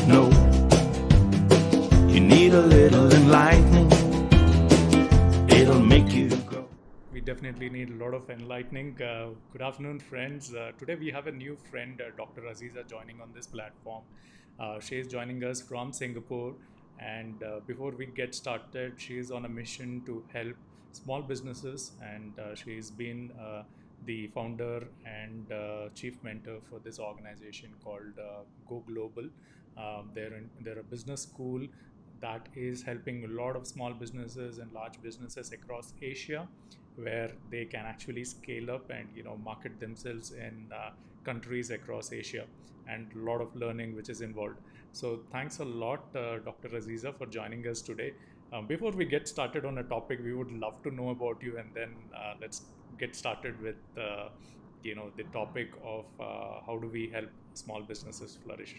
know. You need a little enlightening, it'll make you grow. We definitely need a lot of enlightening. Good afternoon, friends. Today we have a new friend, Dr. Azeeza, joining on this platform. She is joining us from Singapore. And before we get started, she is on a mission to help small businesses. And she's been the founder and chief mentor for this organization called GoGlobal. They're a business school that is helping a lot of small businesses and large businesses across Asia, where they can actually scale up and market themselves in countries across Asia, and a lot of learning which is involved. So thanks a lot, Dr. Azeeza, for joining us today. Before we get started on a topic, we would love to know about you, and then let's get started with the topic of how do we help small businesses flourish.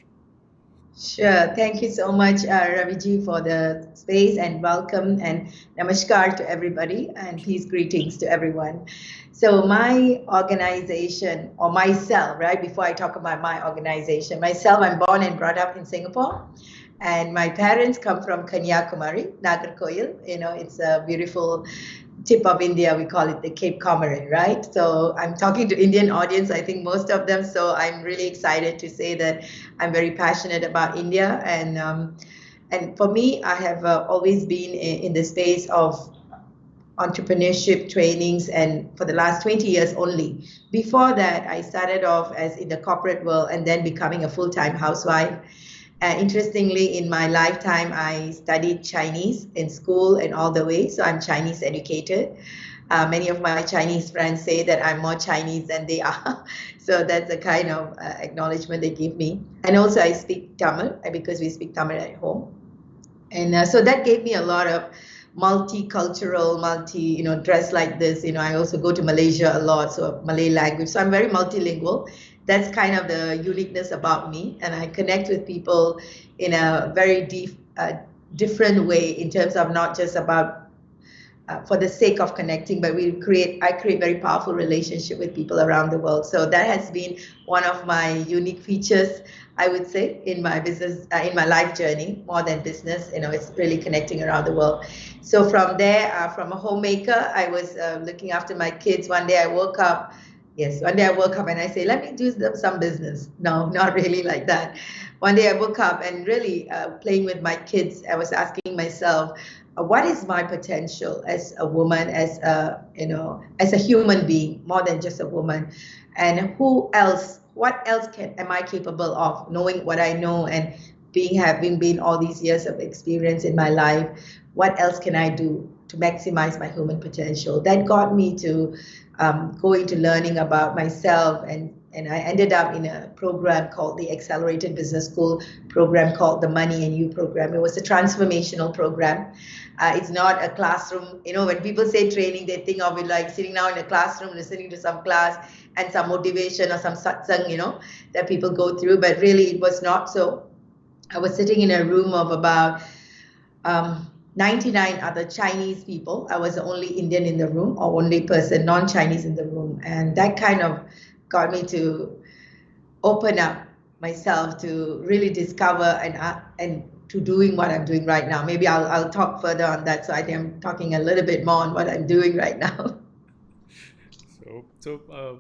Sure. Thank you so much, Raviji, for the space, and welcome and namaskar to everybody, and peace greetings to everyone. So my organization, or myself, right, before I talk about my organization, myself, I'm born and brought up in Singapore, and my parents come from Kanyakumari, Nagercoil. It's a beautiful tip of India. We call it the Cape Comorin, right? So I'm talking to Indian audience, I think most of them. So I'm really excited to say that I'm very passionate about India. And for me, I have always been in the space of entrepreneurship trainings, and for the last 20 years only. Before that, I started off as in the corporate world and then becoming a full-time housewife. Interestingly, in my lifetime, I studied Chinese in school and all the way, so I'm Chinese educated. Many of my Chinese friends say that I'm more Chinese than they are, so that's the kind of acknowledgement they give me. And also, I speak Tamil because we speak Tamil at home, and so that gave me a lot of multicultural, dress like this. I also go to Malaysia a lot, so Malay language. So I'm very multilingual. That's kind of the uniqueness about me, and I connect with people in a very different way, in terms of not just about for the sake of connecting, but I create very powerful relationship with people around the world. So that has been one of my unique features, I would say, in my business, in my life journey, more than business. It's really connecting around the world. So from there, from a homemaker, I was looking after my kids. One day I woke up and I say, let me do some business. No, not really like that. One day I woke up and really playing with my kids, I was asking myself, what is my potential as a woman, as a human being, more than just a woman, and what else am I capable of, knowing what I know, and having been all these years of experience in my life, what else can I do to maximize my human potential? That got me to go into learning about myself, and I ended up in a program called the Accelerator Business School program, called the Money and You program. It was a transformational program. It's not a classroom. When people say training, they think of it like sitting down in a classroom, listening to some class and some motivation or some satsang, that people go through. But really, it was not so. I was sitting in a room of about 99 other Chinese people. I was the only Indian in the room, or only person, non-Chinese in the room. And that kind of got me to open up myself to really discover and to doing what I'm doing right now. Maybe I'll talk further on that. So I think I'm talking a little bit more on what I'm doing right now. So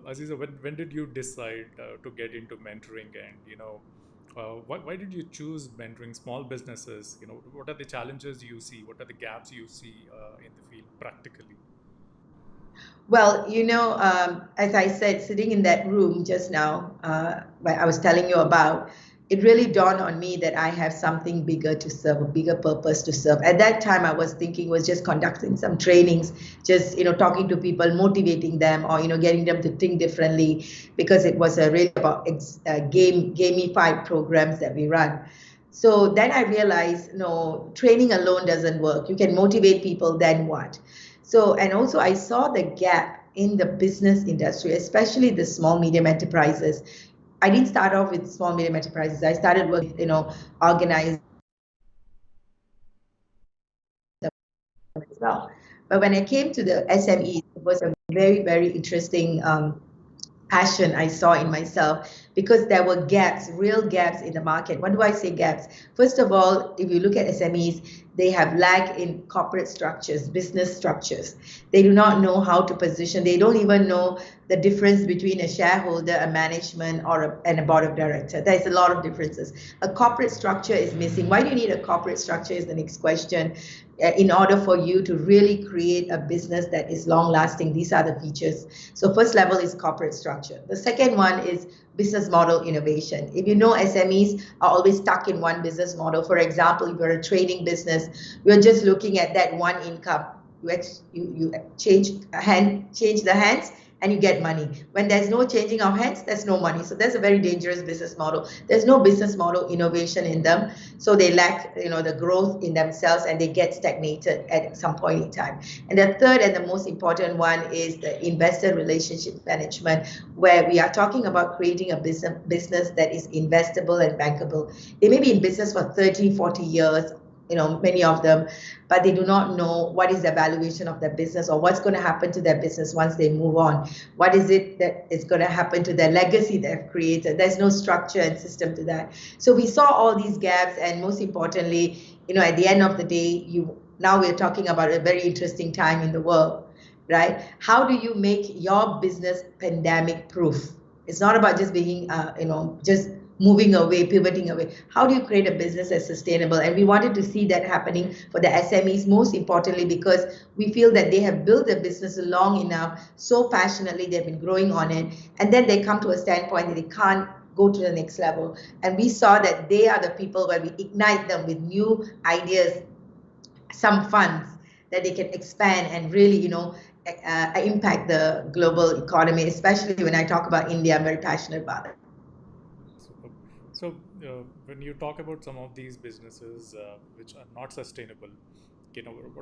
Azeeza, when did you decide to get into mentoring, and why did you choose mentoring small businesses? What are the challenges you see? What are the gaps you see in the field practically? Well, as I said, sitting in that room just now, where I was telling you about, it really dawned on me that I have something bigger to serve, a bigger purpose to serve. At that time, I was thinking was just conducting some trainings, just talking to people, motivating them, or getting them to think differently, because it was really about gamified programs that we run. So then I realized, no, training alone doesn't work. You can motivate people, then what? So, and also I saw the gap in the business industry, especially the small, medium enterprises. I didn't start off with small, medium enterprises. I started with, organized as well. But when I came to the SMEs, it was a very, very interesting passion I saw in myself, because there were gaps, real gaps in the market. What do I say gaps? First of all, if you look at SMEs, they have lack in corporate structures, business structures. They do not know how to position. They don't even know the difference between a shareholder, a management, or and a board of director. There's a lot of differences. A corporate structure is missing. Why do you need a corporate structure is the next question. In order for you to really create a business that is long lasting, these are the features. So first level is corporate structure. The second one is business model innovation. If you know, SMEs are always stuck in one business model. For example, if you're a trading business, you're just looking at that one income. You change the hands and you get money. When there's no changing of hands, there's no money. So that's a very dangerous business model. There's no business model innovation in them. So they lack, the growth in themselves, and they get stagnated at some point in time. And the third and the most important one is the investor relationship management, where we are talking about creating a business that is investable and bankable. They may be in business for 30, 40 years, many of them, but they do not know what is the valuation of their business or what's going to happen to their business once they move on. What is it that is going to happen to their legacy they've created? There's no structure and system to that. So we saw all these gaps, and most importantly, at the end of the day, now we're talking about a very interesting time in the world, right? How do you make your business pandemic proof? It's not about just being, just moving away, pivoting away. How do you create a business that's sustainable? And we wanted to see that happening for the SMEs, most importantly, because we feel that they have built their business long enough, so passionately, they've been growing on it, and then they come to a standpoint that they can't go to the next level. And we saw that they are the people where we ignite them with new ideas, some funds that they can expand and really, impact the global economy, especially when I talk about India. I'm very passionate about it. So when you talk about some of these businesses which are not sustainable,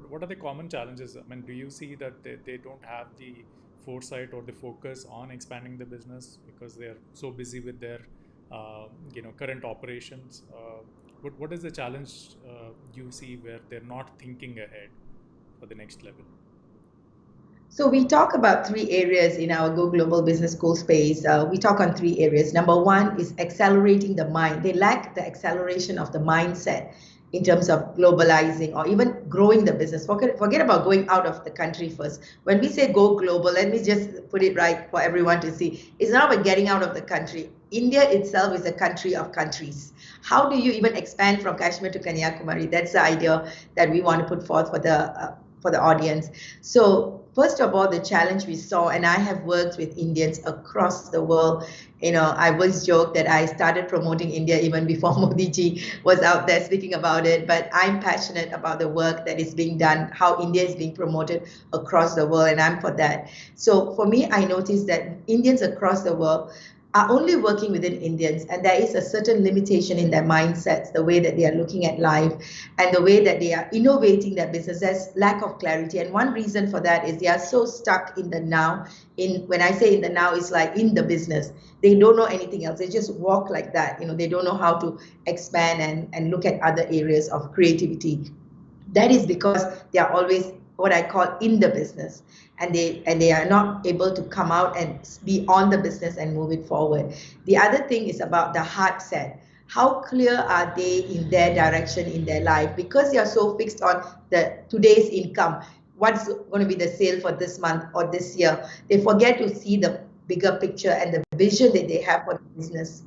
what are the common challenges? I mean, do you see that they don't have the foresight or the focus on expanding the business because they're so busy with their current operations? What is the challenge you see where they're not thinking ahead for the next level? So we talk about three areas in our GoGlobal Business School space. We talk on three areas. Number one is accelerating the mind. They lack the acceleration of the mindset in terms of globalizing or even growing the business. Forget about going out of the country first. When we say go global, let me just put it right for everyone to see. It's not about getting out of the country. India itself is a country of countries. How do you even expand from Kashmir to Kanyakumari? That's the idea that we want to put forth for the audience. So first of all, the challenge we saw, and I have worked with Indians across the world. I always joke that I started promoting India even before Modi ji was out there speaking about it. But I'm passionate about the work that is being done, how India is being promoted across the world, and I'm for that. So for me, I noticed that Indians across the world are only working within Indians, and there is a certain limitation in their mindsets, the way that they are looking at life and the way that they are innovating their business. There's lack of clarity, and one reason for that is they are so stuck in the now. When I say in the now, it's like in the business. They don't know anything else. They just walk like that. They don't know how to expand and look at other areas of creativity. That is because they are always what I call in the business, and they are not able to come out and be on the business and move it forward. The other thing is about the heart set. How clear are they in their direction in their life? Because they are so fixed on today's income, what's going to be the sale for this month or this year, they forget to see the bigger picture and the vision that they have for the business.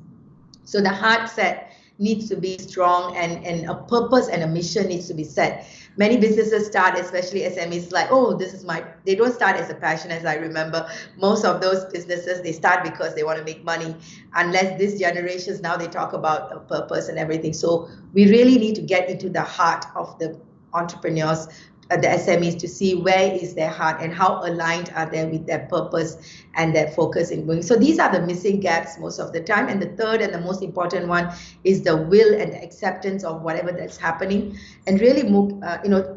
So the heart set needs to be strong, and a purpose and a mission needs to be set. Many businesses start, especially SMEs, like, oh, they don't start as a passion. As I remember, most of those businesses, they start because they want to make money, unless this generations, now they talk about a purpose and everything. So we really need to get into the heart of the entrepreneurs, the SMEs, to see where is their heart and how aligned are they with their purpose and their focus in going. So these are the missing gaps most of the time. And the third and the most important one is the will and the acceptance of whatever that's happening, and really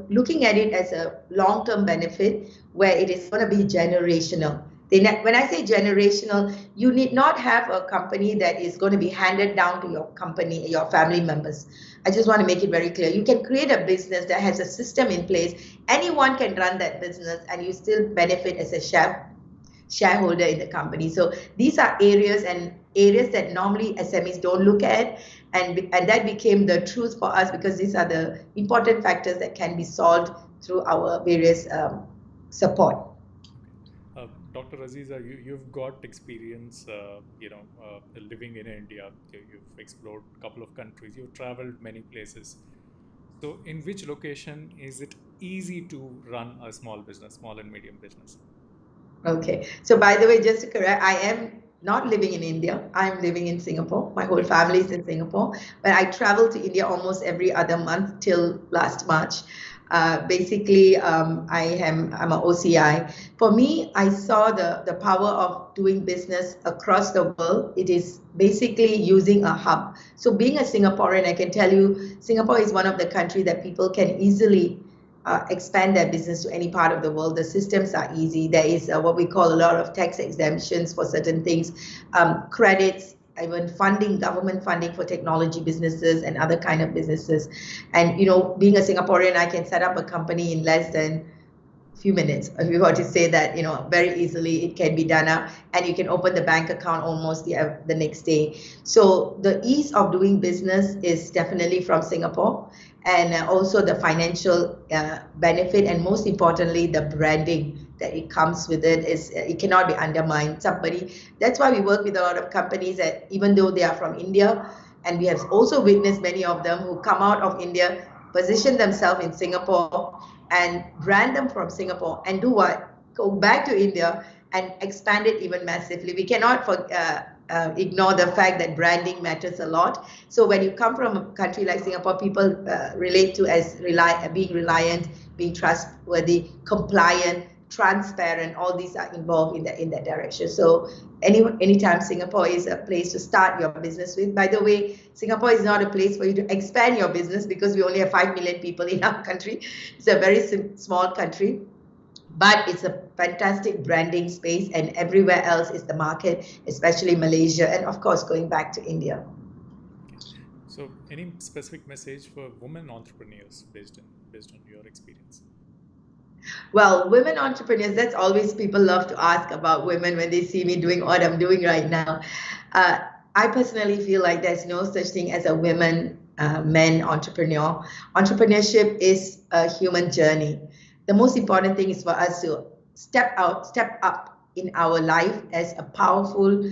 looking at it as a long-term benefit where it is going to be generational. When I say generational, you need not have a company that is going to be handed down to your company, your family members. I just want to make it very clear. You can create a business that has a system in place. Anyone can run that business, and you still benefit as a shareholder in the company. So these are areas, and areas that normally SMEs don't look at, and that became the truth for us, because these are the important factors that can be solved through our various support. Dr. Azeeza, you've got experience, living in India. You've explored a couple of countries. You've traveled many places. So, in which location is it easy to run a small business, small and medium business? Okay. So, by the way, just to correct, I am not living in India. I'm living in Singapore. My whole family is in Singapore. But I travel to India almost every other month till last March. I'm an OCI. For me, I saw the power of doing business across the world. It is basically using a hub. So being a Singaporean, I can tell you, Singapore is one of the countries that people can easily expand their business to any part of the world. The systems are easy. There is what we call a lot of tax exemptions for certain things, credits, even funding, government funding for technology businesses and other kind of businesses. And being a Singaporean, I can set up a company in less than a few minutes. If you were to say that, very easily it can be done up, and you can open the bank account almost the next day. So the ease of doing business is definitely from Singapore, and also the financial benefit, and most importantly, the branding that it comes with it cannot be undermined. That's why we work with a lot of companies that, even though they are from India, and we have also witnessed many of them who come out of India, position themselves in Singapore and brand them from Singapore, and do what? Go back to India and expand it even massively. We cannot ignore the fact that branding matters a lot. So when you come from a country like Singapore, people relate to as being reliant, being trustworthy, compliant, transparent. All these are involved in that direction. So anytime Singapore is a place to start your business with. By the way, Singapore is not a place for you to expand your business, because we only have 5 million people in our country. It's a very small country. But it's a fantastic branding space, and everywhere else is the market, especially Malaysia, and of course going back to India. So, any specific message for women entrepreneurs based on your experience? Well, women entrepreneurs, that's always, people love to ask about women when they see me doing what I'm doing right now. I personally feel like there's no such thing as a men entrepreneur. Entrepreneurship is a human journey. The most important thing is for us to step up in our life as a powerful,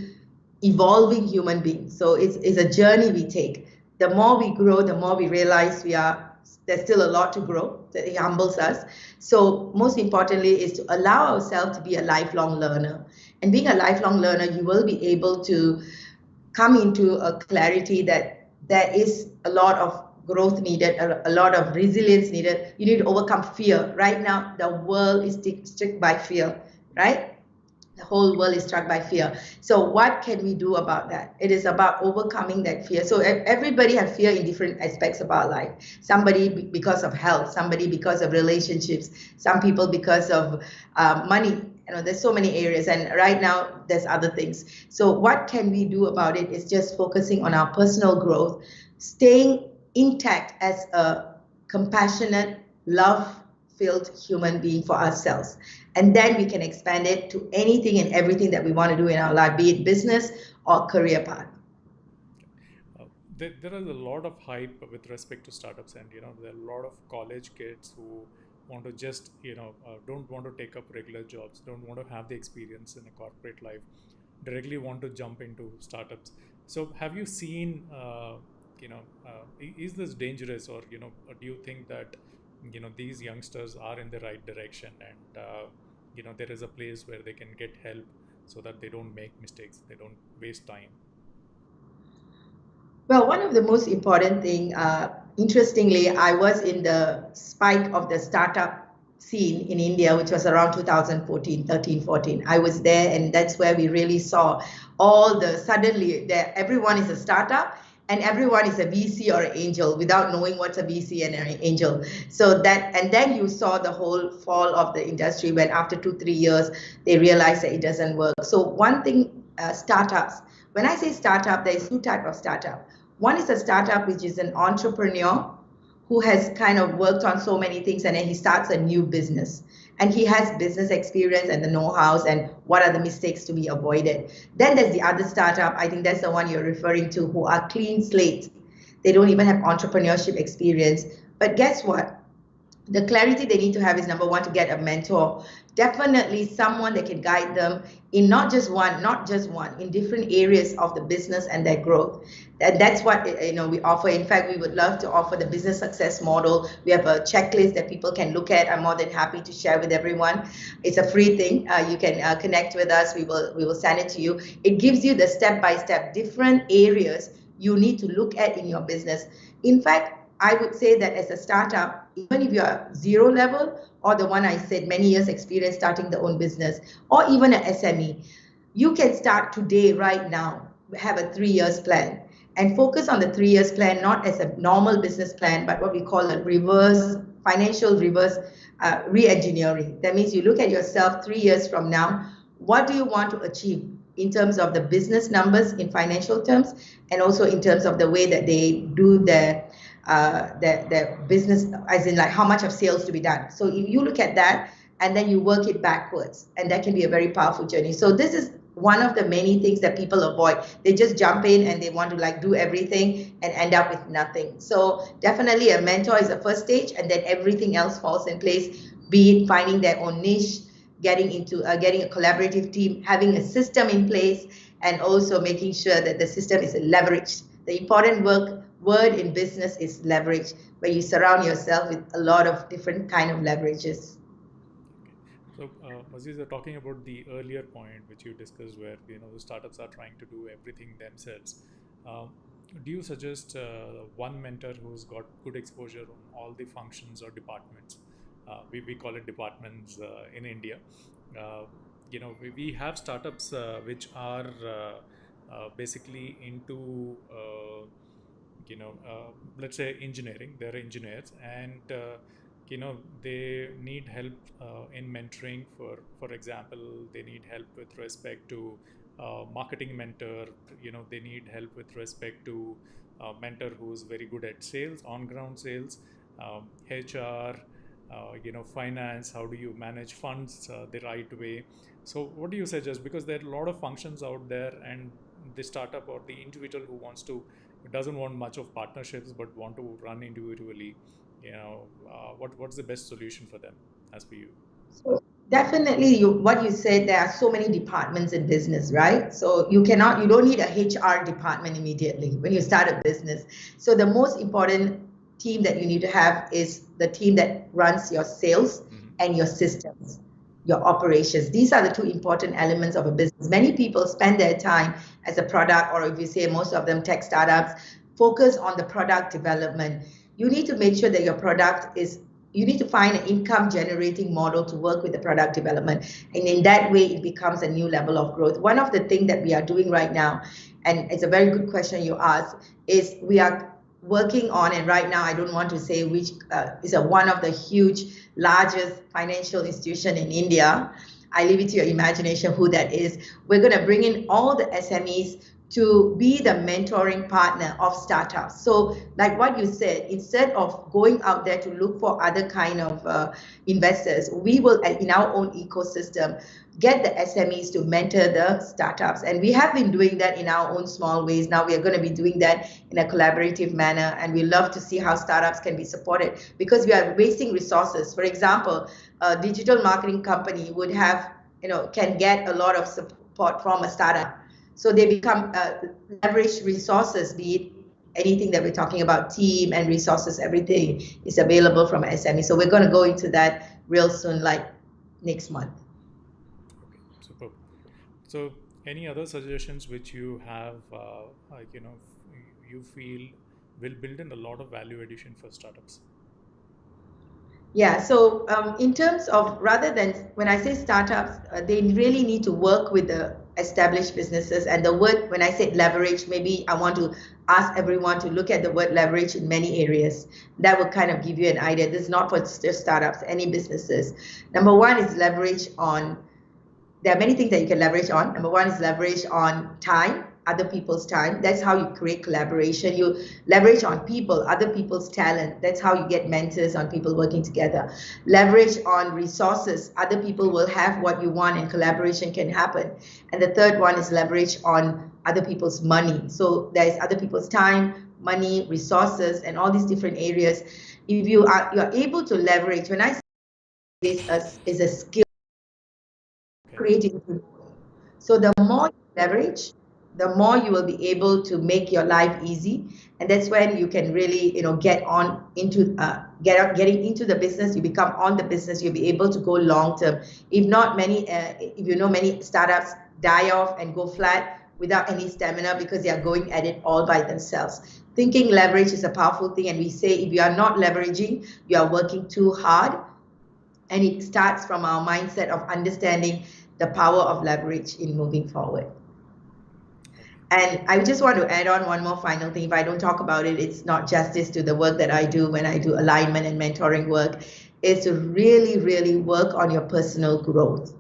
evolving human being. So it's a journey we take. The more we grow, the more we realize there's still a lot to grow, that it humbles us. So most importantly is to allow ourselves to be a lifelong learner. And being a lifelong learner, you will be able to come into a clarity that there is a lot of growth needed, a lot of resilience needed. You need to overcome fear. Right now, the world is struck by fear, right? The whole world is struck by fear. So what can we do about that? It is about overcoming that fear. So everybody has fear in different aspects of our life. Somebody because of health, somebody because of relationships, some people because of money. There's so many areas, and right now there's other things. So what can we do about it is just focusing on our personal growth, staying intact as a compassionate, love-filled human being for ourselves. And then we can expand it to anything and everything that we want to do in our life, be it business or career path. There is a lot of hype with respect to startups, and there are a lot of college kids who want to just don't want to take up regular jobs, don't want to have the experience in a corporate life, directly want to jump into startups. So have you seen is this dangerous, or do you think that these youngsters are in the right direction, and there is a place where they can get help so that they don't make mistakes, they don't waste time? Well, one of the most important thing, interestingly, I was in the spike of the startup scene in India, which was around 2013, 14. I was there, and that's where we really saw suddenly everyone is a startup and everyone is a VC or an angel without knowing what's a VC and an angel. So and then you saw the whole fall of the industry when after 2-3 years, they realized that it doesn't work. So one thing, startups, when I say startup, there's 2 types of startup. One is a startup which is an entrepreneur who has kind of worked on so many things, and then he starts a new business. and he has business experience and the know-hows and what are the mistakes to be avoided. Then there's the other startup, I think that's the one you're referring to, who are clean slates. They don't even have entrepreneurship experience. But guess what? The clarity they need to have is, number one, to get a mentor, definitely someone that can guide them in not just one, in different areas of the business and their growth. And that's what we offer. In fact, we would love to offer the business success model. We have a checklist that people can look at. I'm more than happy to share with everyone. It's a free thing. You can connect with us. We will send it to you. It gives you the step-by-step different areas you need to look at in your business. In fact, I would say that as a startup, even if you're zero level, or the one I said, many years experience starting their own business, or even an SME, you can start today, right now, have a 3 years plan, and focus on the 3 years plan, not as a normal business plan, but what we call a financial reverse re-engineering. That means you look at yourself 3 years from now, what do you want to achieve in terms of the business numbers in financial terms, and also in terms of the way that they do their business, as in like how much of sales to be done. So if you look at that and then you work it backwards, and that can be a very powerful journey. So this is one of the many things that people avoid. They just jump in and they want to do everything and end up with nothing. So definitely a mentor is the first stage, and then everything else falls in place, be it finding their own niche, getting a collaborative team, having a system in place, and also making sure that the system is leveraged. The important word in business is leverage, where you surround yourself with a lot of different kind of leverages. So, Azeeza, talking about the earlier point which you discussed, where the startups are trying to do everything themselves, do you suggest one mentor who's got good exposure on all the functions or departments? We call it departments in India. We have startups which are basically into let's say engineering. They're engineers, and they need help in mentoring. For example, they need help with respect to marketing mentor. They need help with respect to mentor who's very good at sales, on ground sales, HR, finance. How do you manage funds the right way? So what do you suggest? Because there are a lot of functions out there, and the startup or the individual who doesn't want much of partnerships but want to run individually, what's the best solution for them as for you? So definitely, what you said, there are so many departments in business, right? So you don't need a HR department immediately when you start a business. So the most important team that you need to have is the team that runs your sales and your systems, your operations. These are the two important elements of a business. Many people spend their time as a product, or if you say most of them tech startups, focus on the product development. You need to make sure that your product you need to find an income generating model to work with the product development. And in that way, it becomes a new level of growth. One of the things that we are doing right now, and it's a very good question you asked, is we are working on, and right now I don't want to say which is one of the huge, largest financial institution in India. I leave it to your imagination who that is. We're going to bring in all the SMEs to be the mentoring partner of startups. So like what you said, instead of going out there to look for other kind of investors, we will, in our own ecosystem, get the SMEs to mentor the startups. And we have been doing that in our own small ways. Now we are going to be doing that in a collaborative manner. And we love to see how startups can be supported, because we are wasting resources. For example, a digital marketing company would have, can get a lot of support from a startup. So they become leveraged resources, be it anything that we're talking about, team and resources, everything is available from SME. So we're going to go into that real soon, like next month. Okay, superb. So any other suggestions which you have, you feel will build in a lot of value addition for startups? Yeah, so in terms of, rather than, when I say startups, they really need to work with the established businesses. And the word, when I say leverage, maybe I want to ask everyone to look at the word leverage in many areas. That will kind of give you an idea. This is not for just startups, any businesses. Number one is leverage on, there are many things that you can leverage on. Number one is leverage on time. other people's time. That's how you create collaboration. You leverage on people, other people's talent. That's how you get mentors on people working together. Leverage on resources. Other people will have what you want and collaboration can happen. And the third one is leverage on other people's money. So there's other people's time, money, resources, and all these different areas. If you're able to leverage, when I say this is a skill, creating. So the more you leverage, the more you will be able to make your life easy, and that's when you can really, get on into getting into the business. You become on the business. You'll be able to go long term. If not, many startups die off and go flat without any stamina because they are going at it all by themselves. Thinking leverage is a powerful thing, and we say if you are not leveraging, you are working too hard. And it starts from our mindset of understanding the power of leverage in moving forward. And I just want to add on one more final thing. If I don't talk about it, it's not justice to the work that I do when I do alignment and mentoring work, is to really, really work on your personal growth.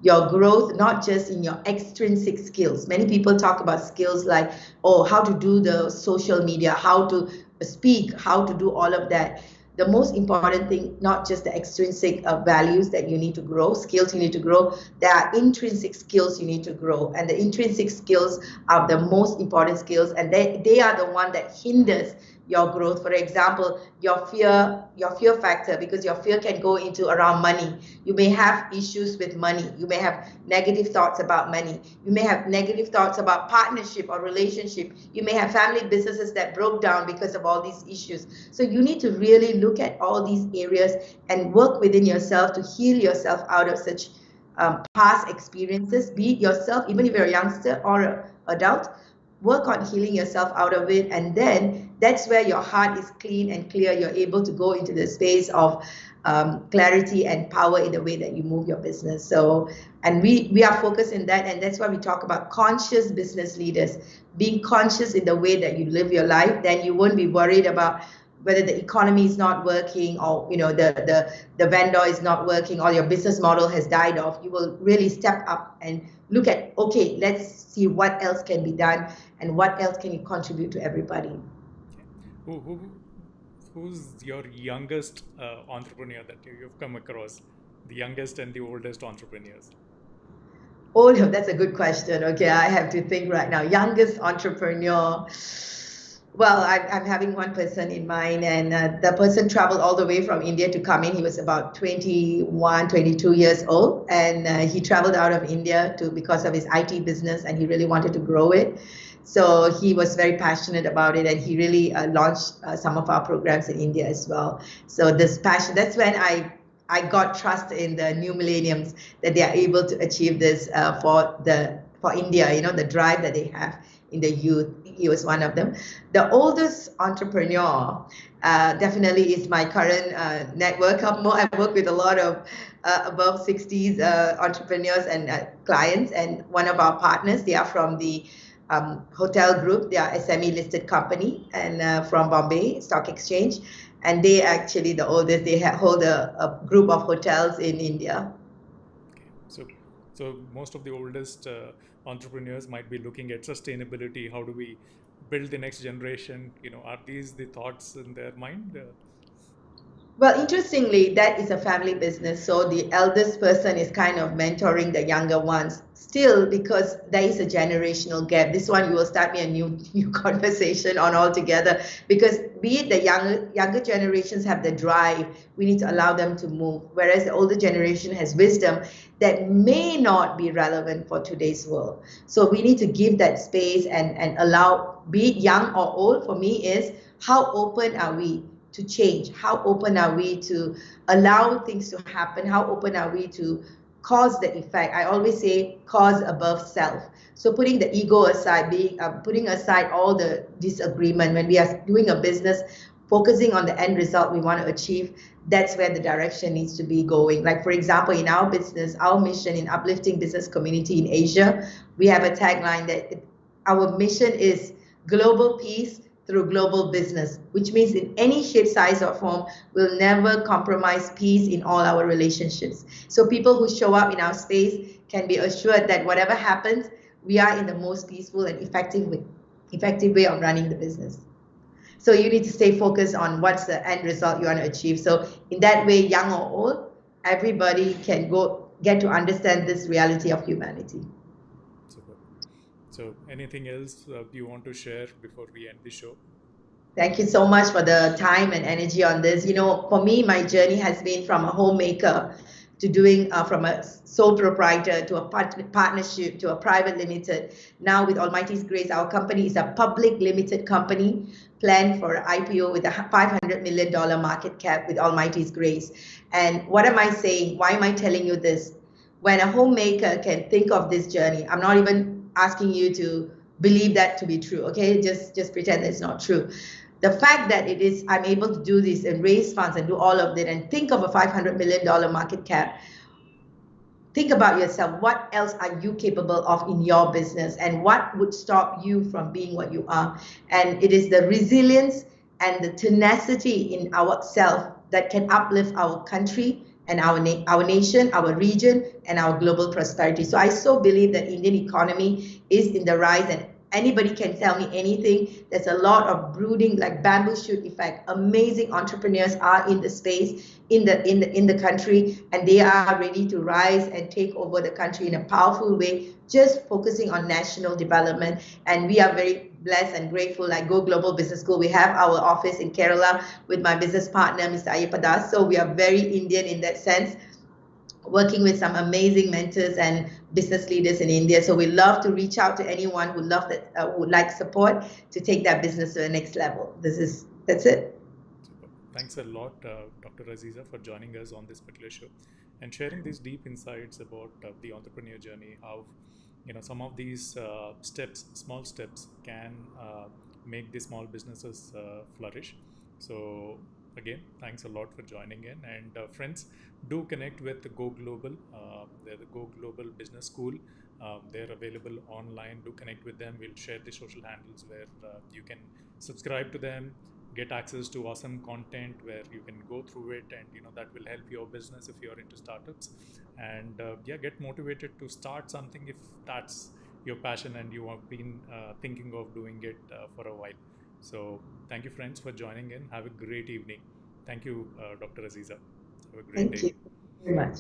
Your growth, not just in your extrinsic skills. Many people talk about skills like, how to do the social media, how to speak, how to do all of that. The most important thing, not just the extrinsic values that you need to grow, skills you need to grow, there are intrinsic skills you need to grow. And the intrinsic skills are the most important skills, and they are the one that hinders your growth. For example, your fear factor, because your fear can go into around money. You may have issues with money. You may have negative thoughts about money. You may have negative thoughts about partnership or relationship. You may have family businesses that broke down because of all these issues. So you need to really look at all these areas and work within yourself to heal yourself out of such past experiences, be it yourself, even if you're a youngster or an adult. Work on healing yourself out of it, and then that's where your heart is clean and clear. You're able to go into the space of clarity and power in the way that you move your business. So, and we are focused in that, and that's why we talk about conscious business leaders, being conscious in the way that you live your life. Then you won't be worried about whether the economy is not working, or the vendor is not working, or your business model has died off. You will really step up and look at, okay, let's see what else can be done and what else can you contribute to everybody. Who's your youngest entrepreneur that you've come across? The youngest and the oldest entrepreneurs? Oh, that's a good question. Okay, I have to think right now. Youngest entrepreneur. Well, I'm having one person in mind, and the person traveled all the way from India to come in. He was about 21, 22 years old, and he traveled out of India because of his IT business, and he really wanted to grow it. So he was very passionate about it, and he really launched some of our programs in India as well. So this passion, that's when I got trust in the new millenniums that they are able to achieve this for India, the drive that they have in the youth. He was one of them. The oldest entrepreneur definitely is my current network. I work with a lot of above 60s entrepreneurs and clients, and one of our partners, they are from the hotel group. They are SME listed company, and from Bombay Stock Exchange, and they actually the oldest. They hold a group of hotels in India. Okay. So most of the oldest entrepreneurs might be looking at sustainability. How do we build the next generation? Are these the thoughts in their mind? Well, interestingly, that is a family business. So the eldest person is kind of mentoring the younger ones still, because there is a generational gap. This one, you will start me a new conversation on altogether, because be it the younger generations have the drive, we need to allow them to move. Whereas the older generation has wisdom that may not be relevant for today's world. So we need to give that space and allow, be it young or old, for me is how open are we to change? How open are we to allow things to happen? How open are we to cause the effect? I always say cause above self. So putting the ego aside, putting aside all the disagreement, when we are doing a business, focusing on the end result we want to achieve, that's where the direction needs to be going. Like, for example, in our business, our mission in uplifting business community in Asia, we have a tagline that our mission is global peace through global business, which means in any shape, size, or form, we'll never compromise peace in all our relationships. So people who show up in our space can be assured that whatever happens, we are in the most peaceful and effective way of running the business. So you need to stay focused on what's the end result you want to achieve. So in that way, young or old, everybody can get to understand this reality of humanity. Super. So anything else you want to share before we end the show? Thank you so much for the time and energy on this. You know, for me, my journey has been from a homemaker to doing from a sole proprietor to a partnership to a private limited. Now, with Almighty's grace, our company is a public limited company planned for IPO with a $500 million market cap with Almighty's grace. And what am I saying? Why am I telling you this? When a homemaker can think of this journey, I'm not even asking you to believe that to be true, okay? Just pretend that it's not true. The fact that I'm able to do this and raise funds and do all of it and think of a $500 million market cap, think about yourself. What else are you capable of in your business, and what would stop you from being what you are? And it is the resilience and the tenacity in ourself that can uplift our country and our nation, our region, and our global prosperity. So I so believe that Indian economy is in the rise, and anybody can tell me anything. There's a lot of brooding, like bamboo shoot effect. Amazing entrepreneurs are in the space, in the country, and they are ready to rise and take over the country in a powerful way, just focusing on national development. And we are very blessed and grateful. Like GoGlobal Business School, we have our office in Kerala with my business partner, Mr. Ayyappa. So we are very Indian in that sense, working with some amazing mentors and business leaders in India. So we love to reach out to anyone who would like support to take that business to the next level. That's it. Super. Thanks a lot, Dr. Azeeza, for joining us on this particular show and sharing these deep insights about the entrepreneur journey. How some of these small steps, can make the small businesses flourish. So again, thanks a lot for joining in. And friends, do connect with GoGlobal. They're the GoGlobal Business School. They're available online. Do connect with them. We'll share the social handles where you can subscribe to them, get access to awesome content where you can go through it, and that will help your business if you're into startups. And get motivated to start something if that's your passion and you have been thinking of doing it for a while. So thank you, friends, for joining in. Have a great evening. Thank you, Dr. Azeeza. Have a great day. Thank you very much.